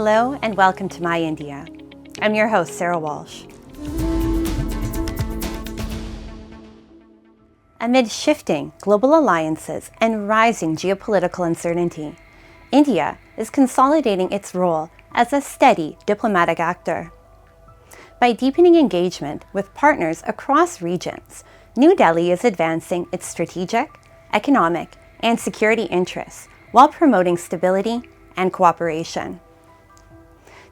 Hello and welcome to My India. I'm your host, Sarah Walsh. Amid shifting global alliances and rising geopolitical uncertainty, India is consolidating its role as a steady diplomatic actor. By deepening engagement with partners across regions, New Delhi is advancing its strategic, economic, and security interests while promoting stability and cooperation.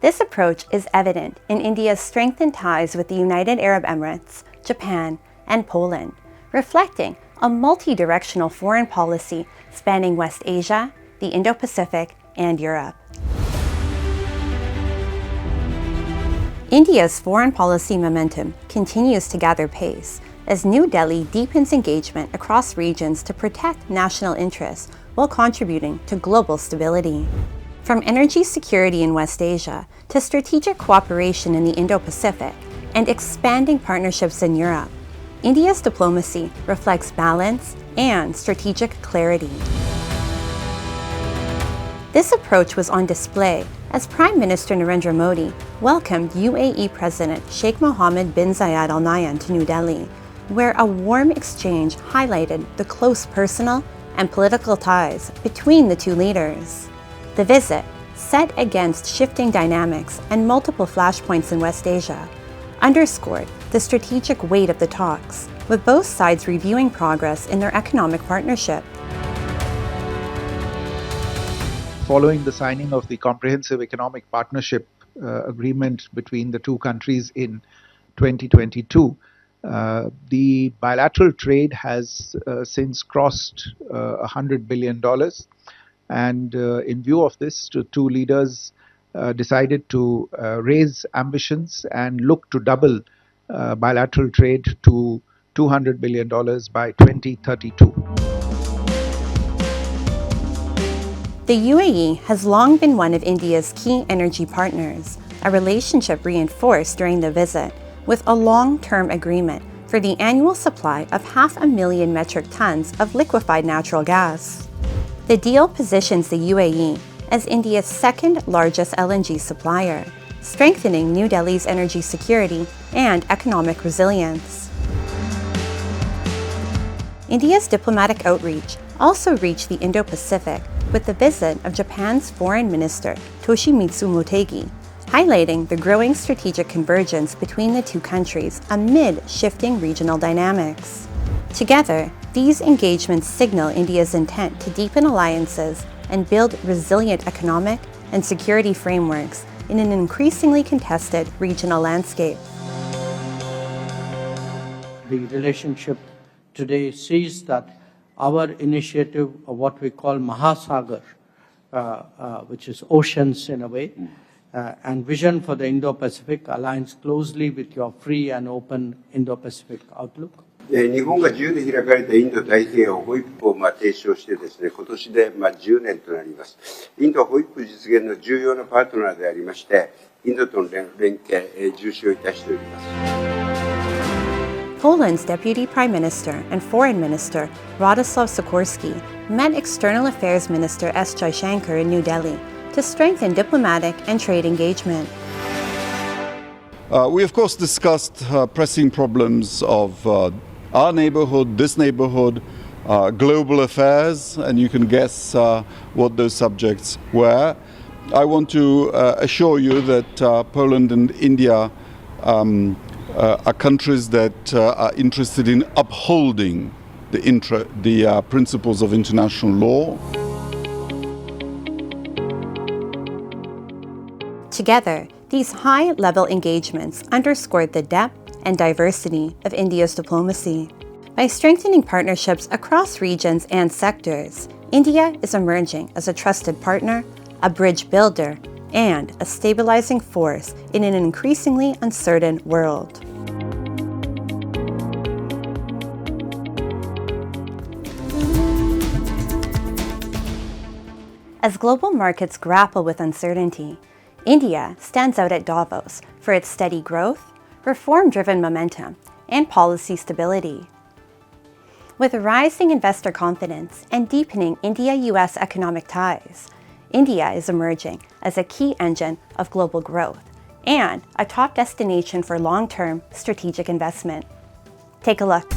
This approach is evident in India's strengthened ties with the United Arab Emirates, Japan, and Poland, reflecting a multi-directional foreign policy spanning West Asia, the Indo-Pacific, and Europe. India's foreign policy momentum continues to gather pace as New Delhi deepens engagement across regions to protect national interests while contributing to global stability. From energy security in West Asia to strategic cooperation in the Indo-Pacific and expanding partnerships in Europe, India's diplomacy reflects balance and strategic clarity. This approach was on display as Prime Minister Narendra Modi welcomed UAE President Sheikh Mohammed bin Zayed Al Nahyan to New Delhi, where a warm exchange highlighted the close personal and political ties between the two leaders. The visit, set against shifting dynamics and multiple flashpoints in West Asia, underscored the strategic weight of the talks, with both sides reviewing progress in their economic partnership. Following the signing of the Comprehensive Economic Partnership Agreement between the two countries in 2022, the bilateral trade has since crossed $100 billion. And in view of this, two leaders decided to raise ambitions and look to double bilateral trade to $200 billion by 2032. The UAE has long been one of India's key energy partners, a relationship reinforced during the visit with a long-term agreement for the annual supply of 500,000 metric tons of liquefied natural gas. The deal positions the UAE as India's second largest LNG supplier, strengthening New Delhi's energy security and economic resilience. India's diplomatic outreach also reached the Indo-Pacific with the visit of Japan's Foreign Minister Toshimitsu Motegi, highlighting the growing strategic convergence between the two countries amid shifting regional dynamics. Together, these engagements signal India's intent to deepen alliances and build resilient economic and security frameworks in an increasingly contested regional landscape. The relationship today sees that our initiative of what we call Mahasagar, which is oceans in a way, and vision for the Indo-Pacific aligns closely with your free and open Indo-Pacific outlook. 日本が自由で開かれたインド太平洋ホイップを提唱してですね、今年で10年となります。インドはホイップ実現の重要なパートナーでありまして、インドとの連携重視をいたしております。Poland's Deputy Prime Minister and Foreign Minister Radosław Sikorski met External Affairs Minister S. Jaishankar in New Delhi to strengthen diplomatic and trade engagement. We of course discussed pressing problems of our neighborhood, this neighborhood, global affairs, and you can guess what those subjects were. I want to assure you that Poland and India are countries that are interested in upholding the principles of international law. Together, these high-level engagements underscored the depth and diversity of India's diplomacy. By strengthening partnerships across regions and sectors, India is emerging as a trusted partner, a bridge builder, and a stabilizing force in an increasingly uncertain world. As global markets grapple with uncertainty, India stands out at Davos for its steady growth, reform-driven momentum, and policy stability. With rising investor confidence and deepening India-US economic ties, India is emerging as a key engine of global growth and a top destination for long-term strategic investment. Take a look.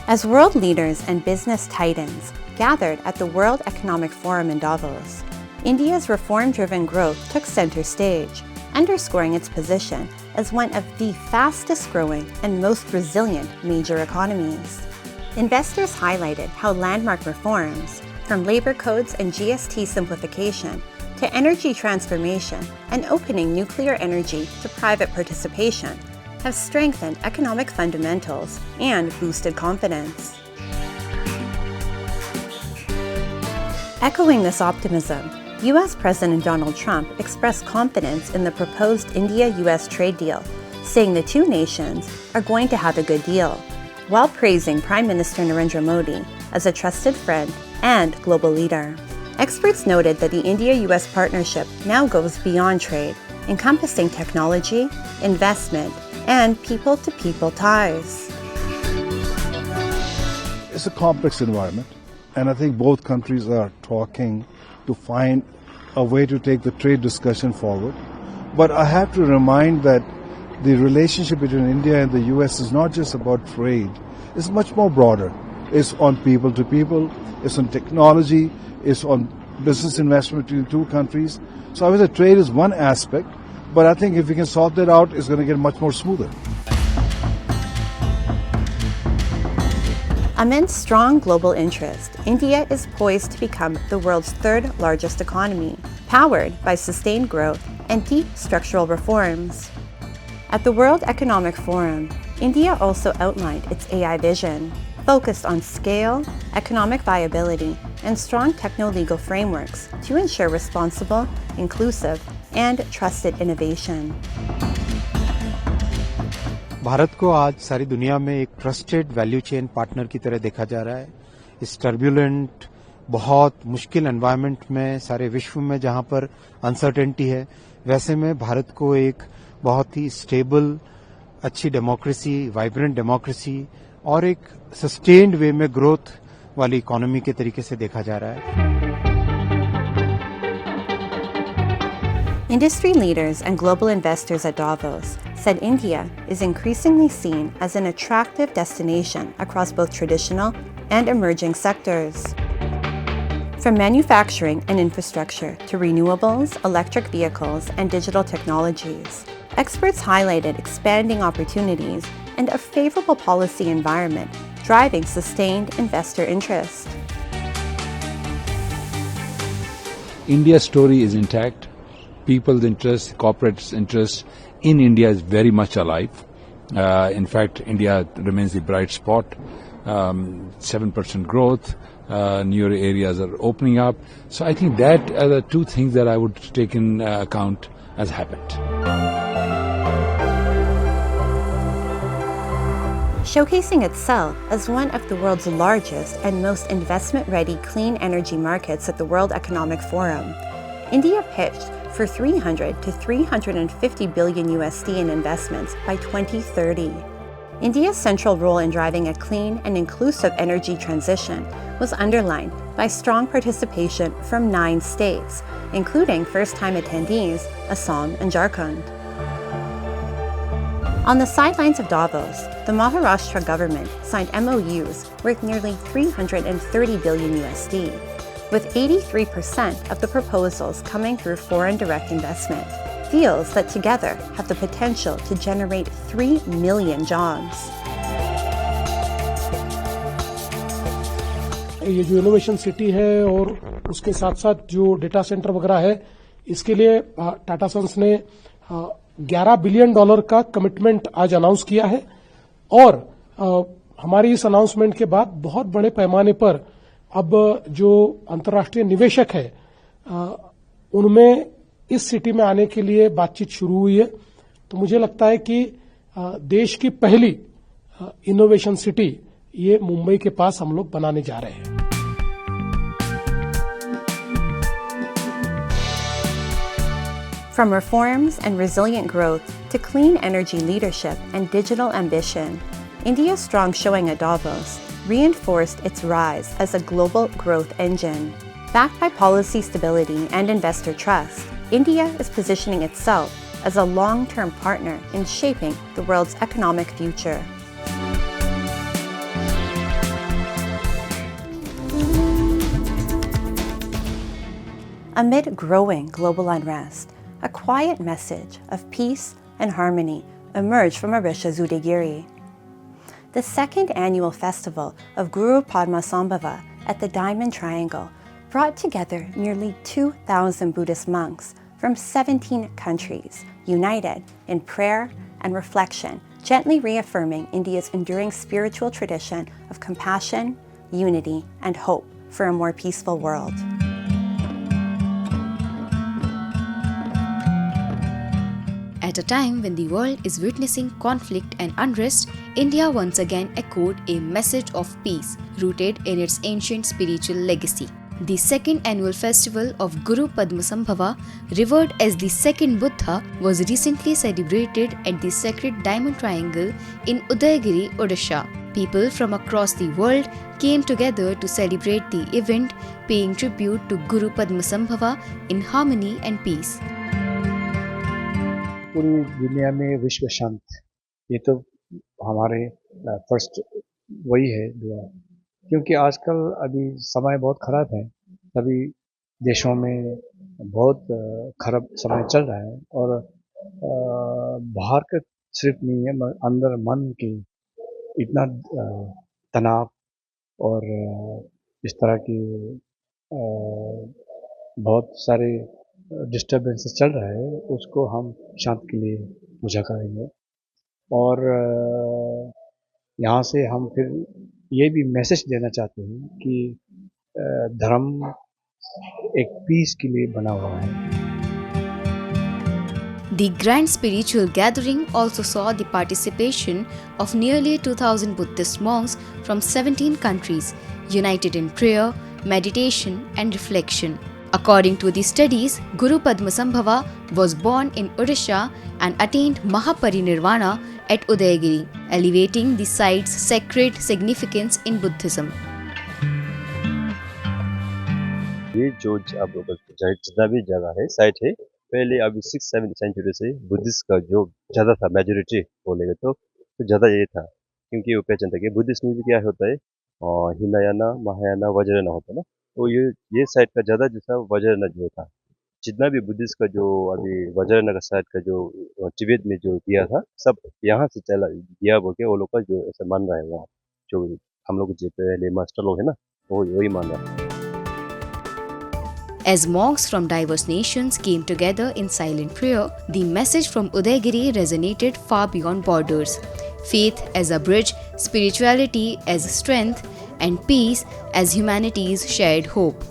As world leaders and business titans gathered at the World Economic Forum in Davos, India's reform-driven growth took center stage, underscoring its position as one of the fastest-growing and most resilient major economies. Investors highlighted how landmark reforms, from labor codes and GST simplification to energy transformation and opening nuclear energy to private participation, have strengthened economic fundamentals and boosted confidence. Echoing this optimism, U.S. President Donald Trump expressed confidence in the proposed India-U.S. trade deal, saying the two nations are going to have a good deal, while praising Prime Minister Narendra Modi as a trusted friend and global leader. Experts noted that the India-U.S. partnership now goes beyond trade, encompassing technology, investment, and people-to-people ties. It's a complex environment, and I think both countries are talking to find a way to take the trade discussion forward. But I have to remind that the relationship between India and the US is not just about trade. It's much more broader. It's on people to people, it's on technology, it's on business investment between the two countries. So obviously trade is one aspect, but I think if we can sort that out, it's going to get much more smoother. Amid strong global interest, India is poised to become the world's third largest economy, powered by sustained growth and deep structural reforms. At the World Economic Forum, India also outlined its AI vision, focused on scale, economic viability, and strong techno-legal frameworks to ensure responsible, inclusive, and trusted innovation. Bharat को आज सारी दुनिया में एक trusted value chain partner की तरह देखा जा रहा है। इस टर्ब्यूलेंट, बहुत मुश्किल एनवायरनमेंट में सारे विश्व में जहां पर अनसर्टेनिटी है, वैसे में भारत को एक बहुत ही स्टेबल, अच्छी डेमोक्रेसी, वाइब्रेंट डेमोक्रेसी और एक सस्टेन्ड वे में ग्रोथ वाली इकोनॉमी के तरीके से देखा जा रहा है। Industry leaders and global investors at Davos said India is increasingly seen as an attractive destination across both traditional and emerging sectors. From manufacturing and infrastructure to renewables, electric vehicles, and digital technologies, experts highlighted expanding opportunities and a favorable policy environment driving sustained investor interest. India's story is intact. People's interest, corporate interest in India is very much alive. In fact, India remains the bright spot. 7% growth, newer areas are opening up. So I think that are the two things that I would take in account as happened. Showcasing itself as one of the world's largest and most investment-ready clean energy markets at the World Economic Forum, India pitched for 300 to 350 billion USD in investments by 2030. India's central role in driving a clean and inclusive energy transition was underlined by strong participation from 9 states, including first-time attendees, Assam and Jharkhand. On the sidelines of Davos, the Maharashtra government signed MOUs worth nearly 330 billion USD, with 83% of the proposals coming through foreign direct investment, deals that together have the potential to generate 3 million jobs. ये जो innovation city है और उसके साथ साथ जो data centre वगैरह है, इसके लिए टाटा सन्स ने $11 बिलियन का कमिटमेंट आज अनाउंस किया है और हमारी इस अनाउंसमेंट के बाद बहुत बड़े पैमाने पर अब जो अंतर्राष्ट्रीय निवेशक है उनमें इस सिटी में आने के लिए बातचीत शुरू हुई है। तो मुझे लगता है कि देश की पहली इनोवेशन सिटी ये मुंबई के पास हम लोग बनाने जा रहे हैं। From reforms and resilient growth to clean energy leadership and digital ambition, India's strong showing at Davos reinforced its rise as a global growth engine. Backed by policy stability and investor trust, India is positioning itself as a long-term partner in shaping the world's economic future. Amid growing global unrest, a quiet message of peace and harmony emerged from Mauritius' Udayagiri. The second annual festival of Guru Padmasambhava at the Diamond Triangle brought together nearly 2,000 Buddhist monks from 17 countries, united in prayer and reflection, gently reaffirming India's enduring spiritual tradition of compassion, unity, and hope for a more peaceful world. At a time when the world is witnessing conflict and unrest, India once again echoed a message of peace rooted in its ancient spiritual legacy. The second annual festival of Guru Padmasambhava, revered as the second Buddha, was recently celebrated at the sacred Diamond Triangle in Udayagiri, Odisha. People from across the world came together to celebrate the event, paying tribute to Guru Padmasambhava in harmony and peace. पूरी दुनिया में विश्व शांत, ये तो हमारे first वही है दुआ, क्योंकि आजकल अभी समय बहुत ख़राब है, सभी देशों में बहुत ख़राब समय चल रहा है और बाहर का सिर्फ नहीं है, अंदर मन की इतना तनाव और इस तरह की बहुत सारे डिस्टर्बेंसेस चल रहा है, उसको हम शांत के लिए पूजा करेंगे। और यहाँ से हम फिर ये भी मैसेज देना चाहते हैं कि धर्म एक पीस के लिए बना हुआ है। The grand spiritual gathering also saw the participation of nearly 2,000 Buddhist monks from 17 countries, united in prayer, meditation, and reflection. According to the studies, Guru Padmasambhava was born in Odisha and attained Mahaparinirvana at Udayagiri, elevating the site's sacred significance in Buddhism. ये जो अब जितना भी जगह है, site है, पहले अभी 6-7 सेंचुरी से बुद्धिस्ट का जो ज़्यादा था, मेजोरिटी बोलेंगे तो ज़्यादा ये था, क्योंकि वो पहचान था कि बुद्धिस्ट में भी क्या होता है, हिनायाना, महायाना, वज्रयाना होता है ना, तो ये साइड का ज़्यादा जैसा वज्रयाना जो था, जितना भी बुद्धिस्ट का जो अभी वज्रयाना का साइड का जो तिब्बत में जो दिया था, सब यहाँ से चला दिया बोल के वो लोग का जो ऐसा मान रहा है, वहाँ जो हम लोग जो पहले मास्टर लोग है ना, वो वही मान रहा है। As monks from diverse nations came together in silent prayer, the message from Udayagiri resonated far beyond borders. Faith as a bridge, spirituality as strength, and peace as humanity's shared hope.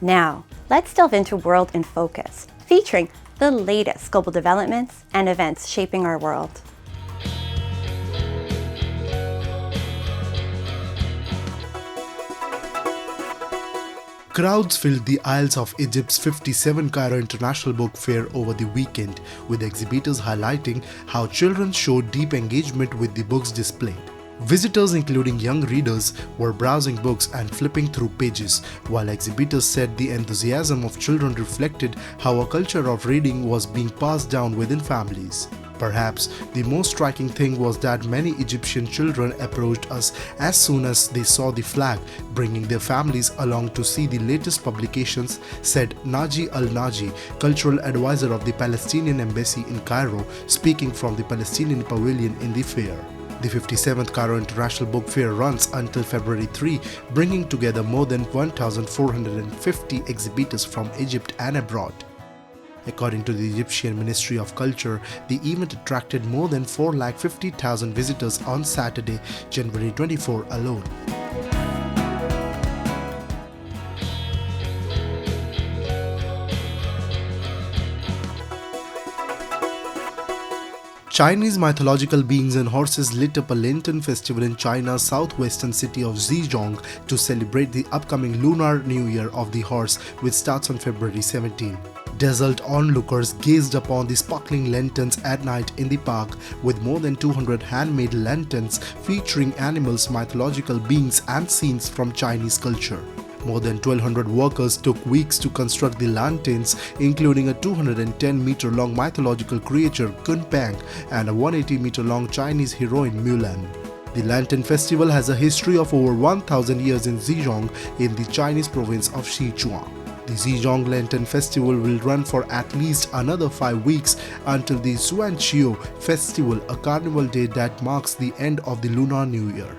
Now, let's delve into World in Focus, featuring the latest global developments and events shaping our world. Crowds filled the aisles of Egypt's 57 Cairo International Book Fair over the weekend, with exhibitors highlighting how children showed deep engagement with the books displayed. Visitors, including young readers, were browsing books and flipping through pages, while exhibitors said the enthusiasm of children reflected how a culture of reading was being passed down within families. Perhaps the most striking thing was that many Egyptian children approached us as soon as they saw the flag, bringing their families along to see the latest publications, said Naji Al-Naji, cultural advisor of the Palestinian embassy in Cairo, speaking from the Palestinian pavilion in the fair. The 57th Cairo International Book Fair runs until February 3, bringing together more than 1,450 exhibitors from Egypt and abroad. According to the Egyptian Ministry of Culture, the event attracted more than 450,000 visitors on Saturday, January 24 alone. Chinese mythological beings and horses lit up a lantern festival in China's southwestern city of Zhejiang to celebrate the upcoming Lunar New Year of the Horse, which starts on February 17. Dazzled onlookers gazed upon the sparkling lanterns at night in the park, with more than 200 handmade lanterns featuring animals, mythological beings and scenes from Chinese culture. More than 1,200 workers took weeks to construct the lanterns, including a 210-meter-long mythological creature Kunpang and a 180-meter-long Chinese heroine Mulan. The Lantern Festival has a history of over 1,000 years in Zhejiang in the Chinese province of Sichuan. The Zhejiang Lantern Festival will run for at least another 5 weeks until the Xuanqiu Festival, a carnival day that marks the end of the Lunar New Year.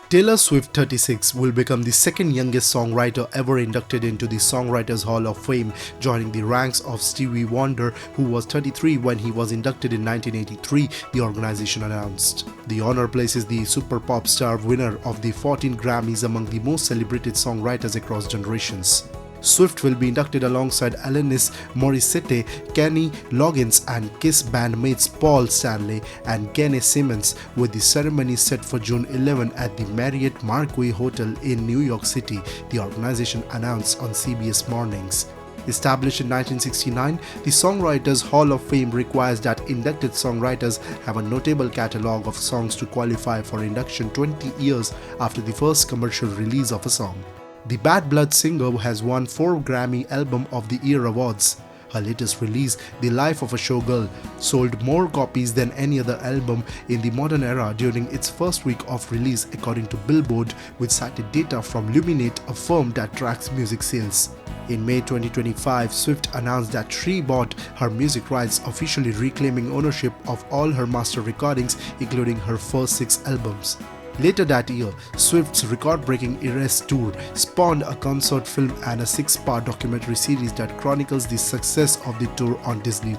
Taylor Swift, 36, will become the second youngest songwriter ever inducted into the Songwriters Hall of Fame, joining the ranks of Stevie Wonder, who was 33 when he was inducted in 1983, the organization announced. The honor places the super pop star winner of the 14 Grammys among the most celebrated songwriters across generations. Swift will be inducted alongside Alanis Morissette, Kenny Loggins and Kiss bandmates Paul Stanley and Gene Simmons, with the ceremony set for June 11 at the Marriott Marquis Hotel in New York City, the organization announced on CBS Mornings. Established in 1969, the Songwriters Hall of Fame requires that inducted songwriters have a notable catalogue of songs to qualify for induction 20 years after the first commercial release of a song. The Bad Blood singer has won 4 Grammy Album of the Year awards. Her latest release, The Life of a Showgirl, sold more copies than any other album in the modern era during its first week of release, according to Billboard, which cited data from Luminate, a firm that tracks music sales. In May 2025, Swift announced that she bought her music rights, officially reclaiming ownership of all her master recordings, including her first 6 albums. Later that year, Swift's record-breaking Eras tour spawned a concert film and a 6-part documentary series that chronicles the success of the tour on Disney+.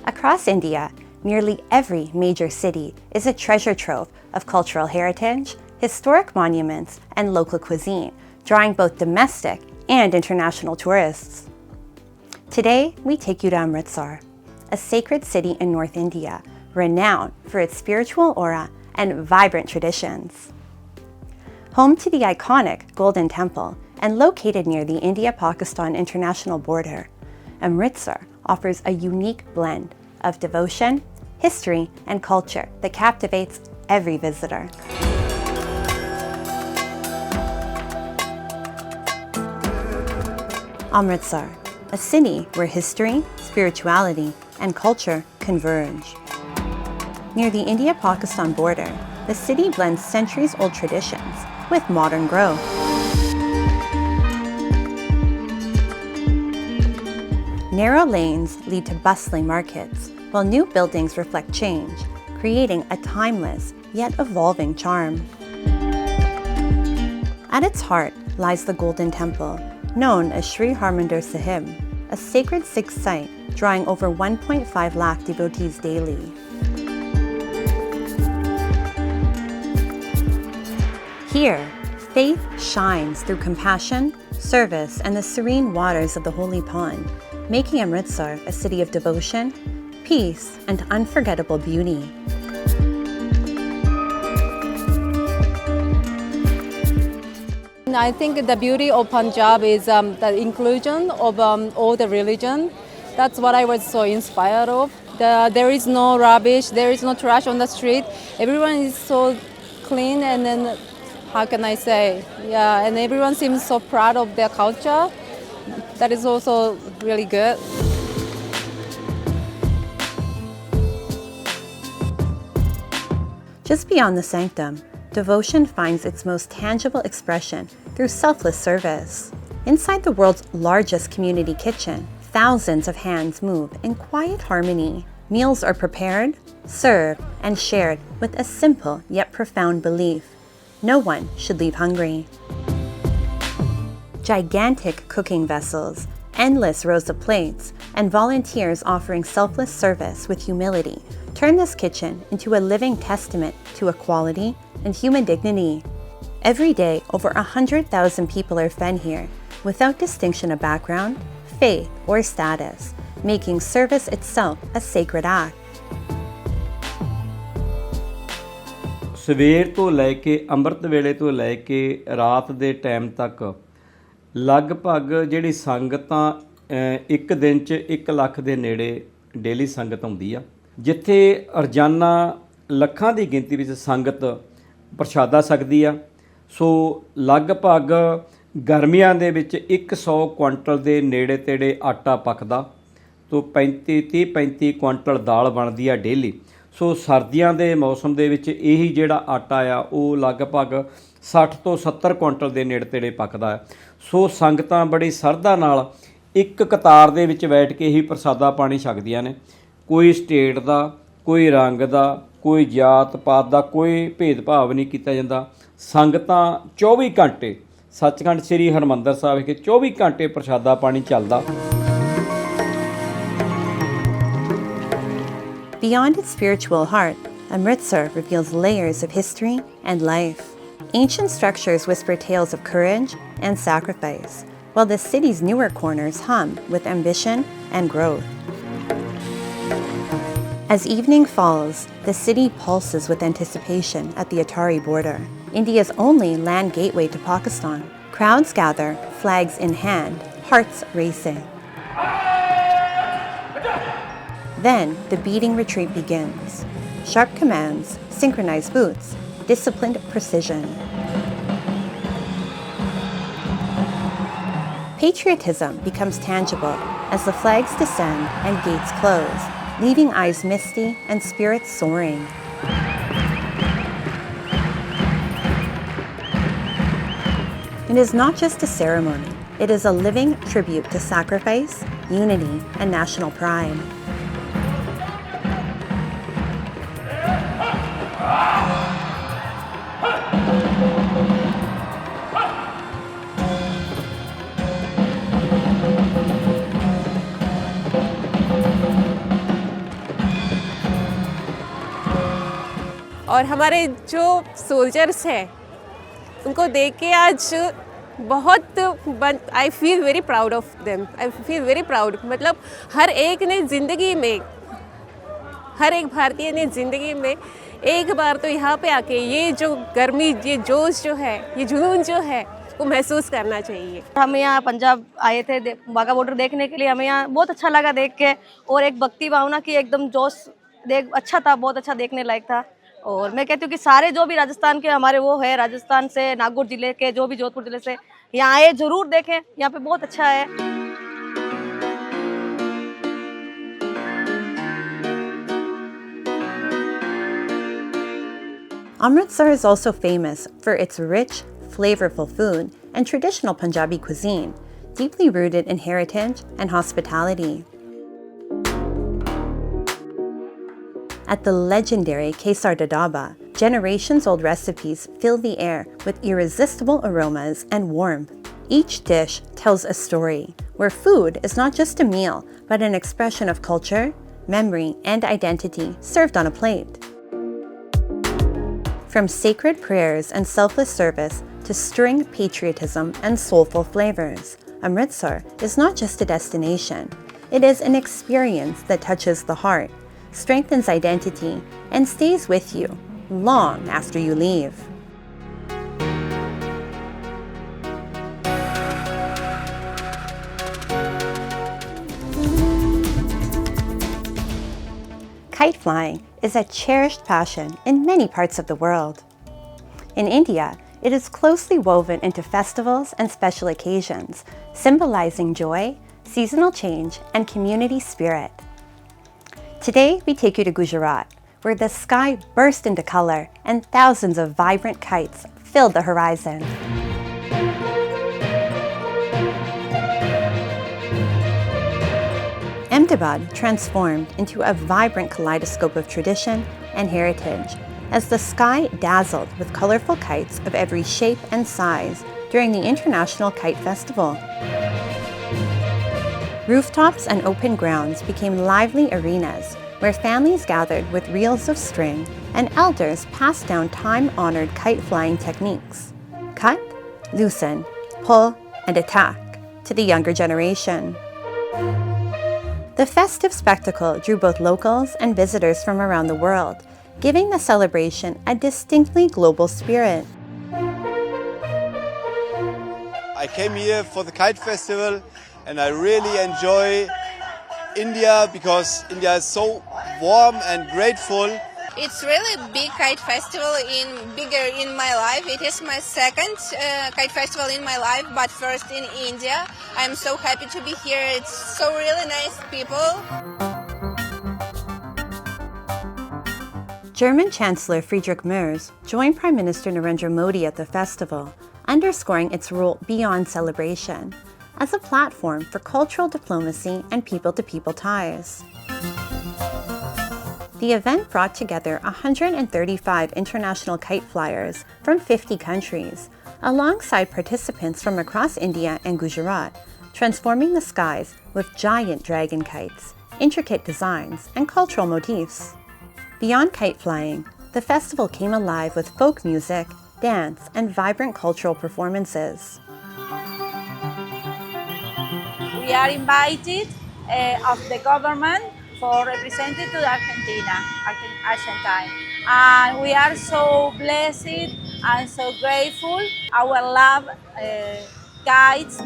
Across India, nearly every major city is a treasure trove of cultural heritage, historic monuments, and local cuisine, drawing both domestic and international tourists. Today, we take you to Amritsar, a sacred city in North India, renowned for its spiritual aura and vibrant traditions. Home to the iconic Golden Temple and located near the India-Pakistan international border, Amritsar offers a unique blend of devotion, history, and culture that captivates every visitor. Amritsar, a city where history, spirituality, and culture converge. Near the India-Pakistan border, the city blends centuries-old traditions with modern growth. Narrow lanes lead to bustling markets, while new buildings reflect change, creating a timeless yet evolving charm. At its heart lies the Golden Temple, known as Sri Harmandir Sahib, a sacred Sikh site drawing over 1.5 lakh devotees daily. Here, faith shines through compassion, service, and the serene waters of the holy pond, making Amritsar a city of devotion, peace, and unforgettable beauty. I think the beauty of Punjab is the inclusion of all the religion. That's what I was so inspired of. There is no rubbish, there is no trash on the street. Everyone is so clean, and then, how can I say, yeah, and everyone seems so proud of their culture. That is also really good. Just beyond the sanctum, devotion finds its most tangible expression through selfless service. Inside the world's largest community kitchen, thousands of hands move in quiet harmony. Meals are prepared, served, and shared with a simple yet profound belief: no one should leave hungry. Gigantic cooking vessels, endless rows of plates, and volunteers offering selfless service with humility turn this kitchen into a living testament to equality and human dignity. Every day, over 100,000 people are fed here, without distinction of background, faith, or status, making service itself a sacred act. ਸਵੇਰ ਤੋਂ ਲੈ ਕੇ ਅੰਮ੍ਰਿਤ ਵੇਲੇ ਤੋਂ ਲੈ ਕੇ ਰਾਤ ਦੇ time ਤੱਕ ਲਗਭਗ ਜਿਹੜੀ ਸੰਗਤਾਂ ਇੱਕ ਦਿਨ 'ਚ 1 ਲੱਖ ਦੇ ਨੇੜੇ ਡੇਲੀ ਸੰਗਤ ਆਉਂਦੀ ਆ, ਜਿੱਥੇ ਰੋਜ਼ਾਨਾ ਲੱਖਾਂ ਦੀ ਗਿਣਤੀ ਵਿੱਚ ਸੰਗਤ ਪ੍ਰਸ਼ਾਦਾ ਸਕਦੀ ਆ। ਸੋ ਲਗਭਗ ਗਰਮੀਆਂ ਦੇ ਵਿੱਚ 100 ਕੁਆਂਟਲ ਦੇ ਨੇੜੇ ਤੇੜੇ ਆਟਾ ਪੱਕਦਾ, ਤੋਂ 35 ਕੁਆਂਟਲ ਦਾਲ ਬਣਦੀ ਆ ਡੇਲੀ। ਸੋ ਸਰਦੀਆਂ ਦੇ ਮੌਸਮ ਦੇ ਵਿੱਚ ਇਹੀ ਜਿਹੜਾ ਆਟਾ ਆ ਉਹ ਲਗਭਗ 60 ਤੋਂ 70 ਕੁਆਂਟਲ ਦੇ ਨੇੜੇ ਤੇੜੇ ਪੱਕਦਾ ਹੈ। ਸੋ ਸੰਗਤਾਂ ਬੜੀ ਸਰਧਾ ਨਾਲ ਇੱਕ ਕਤਾਰ ਦੇ ਵਿੱਚ ਬੈਠ ਕੇ ਹੀ ਪ੍ਰਸਾਦਾ ਪਾਣੀ ਛਕਦੀਆਂ ਨੇ। ਕੋਈ ਸਟੇਟ ਦਾ, ਕੋਈ ਰੰਗ ਦਾ, ਕੋਈ ਜਾਤ ਪਾਤ ਦਾ ਕੋਈ ਭੇਦਭਾਵ ਨਹੀਂ ਕੀਤਾ ਜਾਂਦਾ। ਸੰਗਤਾਂ 24 ਘੰਟੇ ਸੱਚਖੰਡ ਸ੍ਰੀ ਹਰਿਮੰਦਰ ਸਾਹਿਬ ਵਿਖੇ 24 ਘੰਟੇ ਪ੍ਰਸਾਦਾ ਪਾਣੀ ਚੱਲਦਾ। Beyond its spiritual heart, Amritsar reveals layers of history and life. Ancient structures whisper tales of courage and sacrifice, while the city's newer corners hum with ambition and growth. As evening falls, the city pulses with anticipation at the Attari border, India's only land gateway to Pakistan. Crowds gather, flags in hand, hearts racing. Then the beating retreat begins. Sharp commands, synchronized boots, disciplined precision. Patriotism becomes tangible as the flags descend and gates close, leaving eyes misty and spirits soaring. It is not just a ceremony, it is a living tribute to sacrifice, unity, and national pride. और हमारे जो soldiers हैं उनको देख के आज बहुत I feel very proud of them. I feel very proud. मतलब हर एक ने ज़िंदगी में, हर एक भारतीय ने ज़िंदगी में एक बार तो यहाँ पे आके ये जो गर्मी, ये जोश जो है, ये जुनून जो है वो महसूस करना चाहिए। हम यहाँ पंजाब आए थे वाघा बॉर्डर देखने के लिए। हमें यहाँ बहुत अच्छा लगा देख के, और एक भक्ति भावना की एकदम जोश अच्छा था, बहुत अच्छा देखने लायक था। और मैं कहती हूँ कि सारे जो भी राजस्थान के हमारे वो है, राजस्थान से, नागौर जिले के, जो भी जोधपुर जिले से यहाँ आए, जरूर देखें, यहाँ पे बहुत अच्छा है। Amritsar is also famous for its rich, flavorful food and traditional Punjabi cuisine, deeply rooted in heritage and hospitality. At the legendary Kesar Dadaba, generations-old recipes fill the air with irresistible aromas and warmth. Each dish tells a story, where food is not just a meal, but an expression of culture, memory, and identity served on a plate. From sacred prayers and selfless service to stirring patriotism and soulful flavors, Amritsar is not just a destination. It is an experience that touches the heart, strengthens identity, and stays with you long after you leave. Kite flying is a cherished passion in many parts of the world. In India, it is closely woven into festivals and special occasions, symbolizing joy, seasonal change, and community spirit. Today, we take you to Gujarat, where the sky burst into color and thousands of vibrant kites filled the horizon. Ahmedabad transformed into a vibrant kaleidoscope of tradition and heritage as the sky dazzled with colorful kites of every shape and size during the International Kite Festival. Rooftops and open grounds became lively arenas where families gathered with reels of string and elders passed down time-honored kite flying techniques. Cut, loosen, pull, and attack. to the younger generation. The festive spectacle drew both locals and visitors from around the world, giving the celebration a distinctly global spirit. I came here for the kite festival and I really enjoy India because India is so warm and grateful. It's really a big kite festival bigger in my life. It is my second kite festival in my life, but first in India. I'm so happy to be here. It's so really nice people. German Chancellor Friedrich Merz joined Prime Minister Narendra Modi at the festival, underscoring its role beyond celebration as a platform for cultural diplomacy and people-to-people ties. The event brought together 135 international kite flyers from 50 countries, alongside participants from across India and Gujarat, transforming the skies with giant dragon kites, intricate designs, and cultural motifs. Beyond kite flying, the festival came alive with folk music, dance, and vibrant cultural performances. We are invited of the government for representing to Argentina. And we are so blessed and so grateful. Our love guides.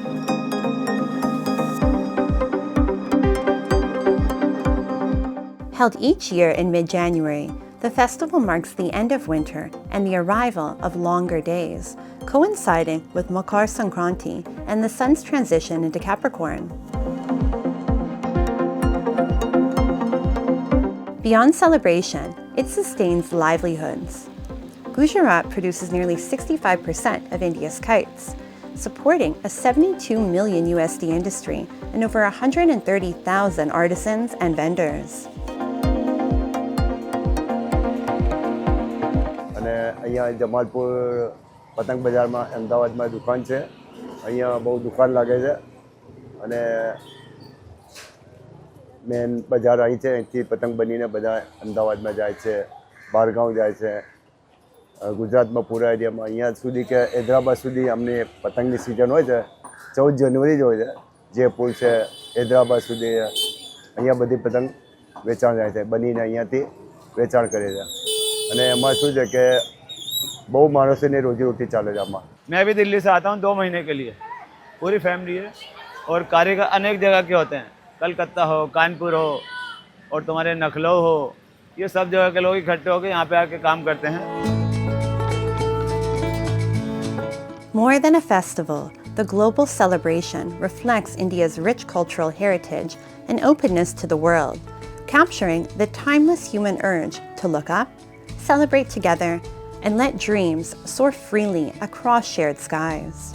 Held each year in mid-January, the festival marks the end of winter and the arrival of longer days, coinciding with Makar Sankranti and the sun's transition into Capricorn. Beyond celebration, it sustains livelihoods. Gujarat produces nearly 65% of India's kites, supporting a 72 million USD industry and over 130,000 artisans and vendors. અહીંયા જમાલપુર પતંગ બજારમાં અમદાવાદમાં દુકાન છે અહીંયા બહુ દુકાન લાગે છે અને મેન બજાર અહીં છે અહીંથી પતંગ બનીને બધા અમદાવાદમાં જાય છે બહારગાંવ જાય છે ગુજરાતમાં પૂરા એરિયામાં અહીંયા સુધી કે હૈદરાબાદ સુધી અમને પતંગની સિઝન હોય છે 14 જાન્યુઆરી જ હોય છે જયપુર છે હૈદરાબાદ સુધી અહીંયા બધી પતંગ વેચાણ જાય છે બનીને અહીંયાથી વેચાણ કરે છે અને એમાં શું છે કે बहु मानसों ने रोजी रोटी चाले जामा। मैं अभी दिल्ली से आता हूँ 2 महीने के लिए, पूरी फैमिली है और कारीगर अनेक जगह के होते हैं, कलकत्ता हो, कानपुर हो और तुम्हारे नखलऊ हो, ये सब जगह के लोग इकट्ठे होकर यहाँ पे आके काम करते हैं। More than a festival, the global celebration reflects India's rich cultural heritage and openness to the world, capturing the timeless human urge to look up, celebrate together, and let dreams soar freely across shared skies.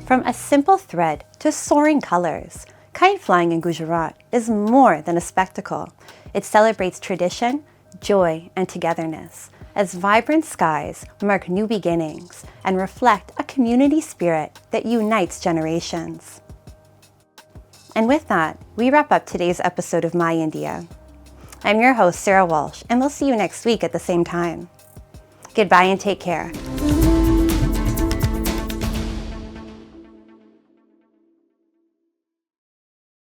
From a simple thread to soaring colors, kite flying in Gujarat is more than a spectacle. It celebrates tradition, joy, and togetherness, as vibrant skies mark new beginnings and reflect a community spirit that unites generations. And with that, we wrap up today's episode of My India. I'm your host, Sarah Walsh, and we'll see you next week at the same time. Goodbye and take care.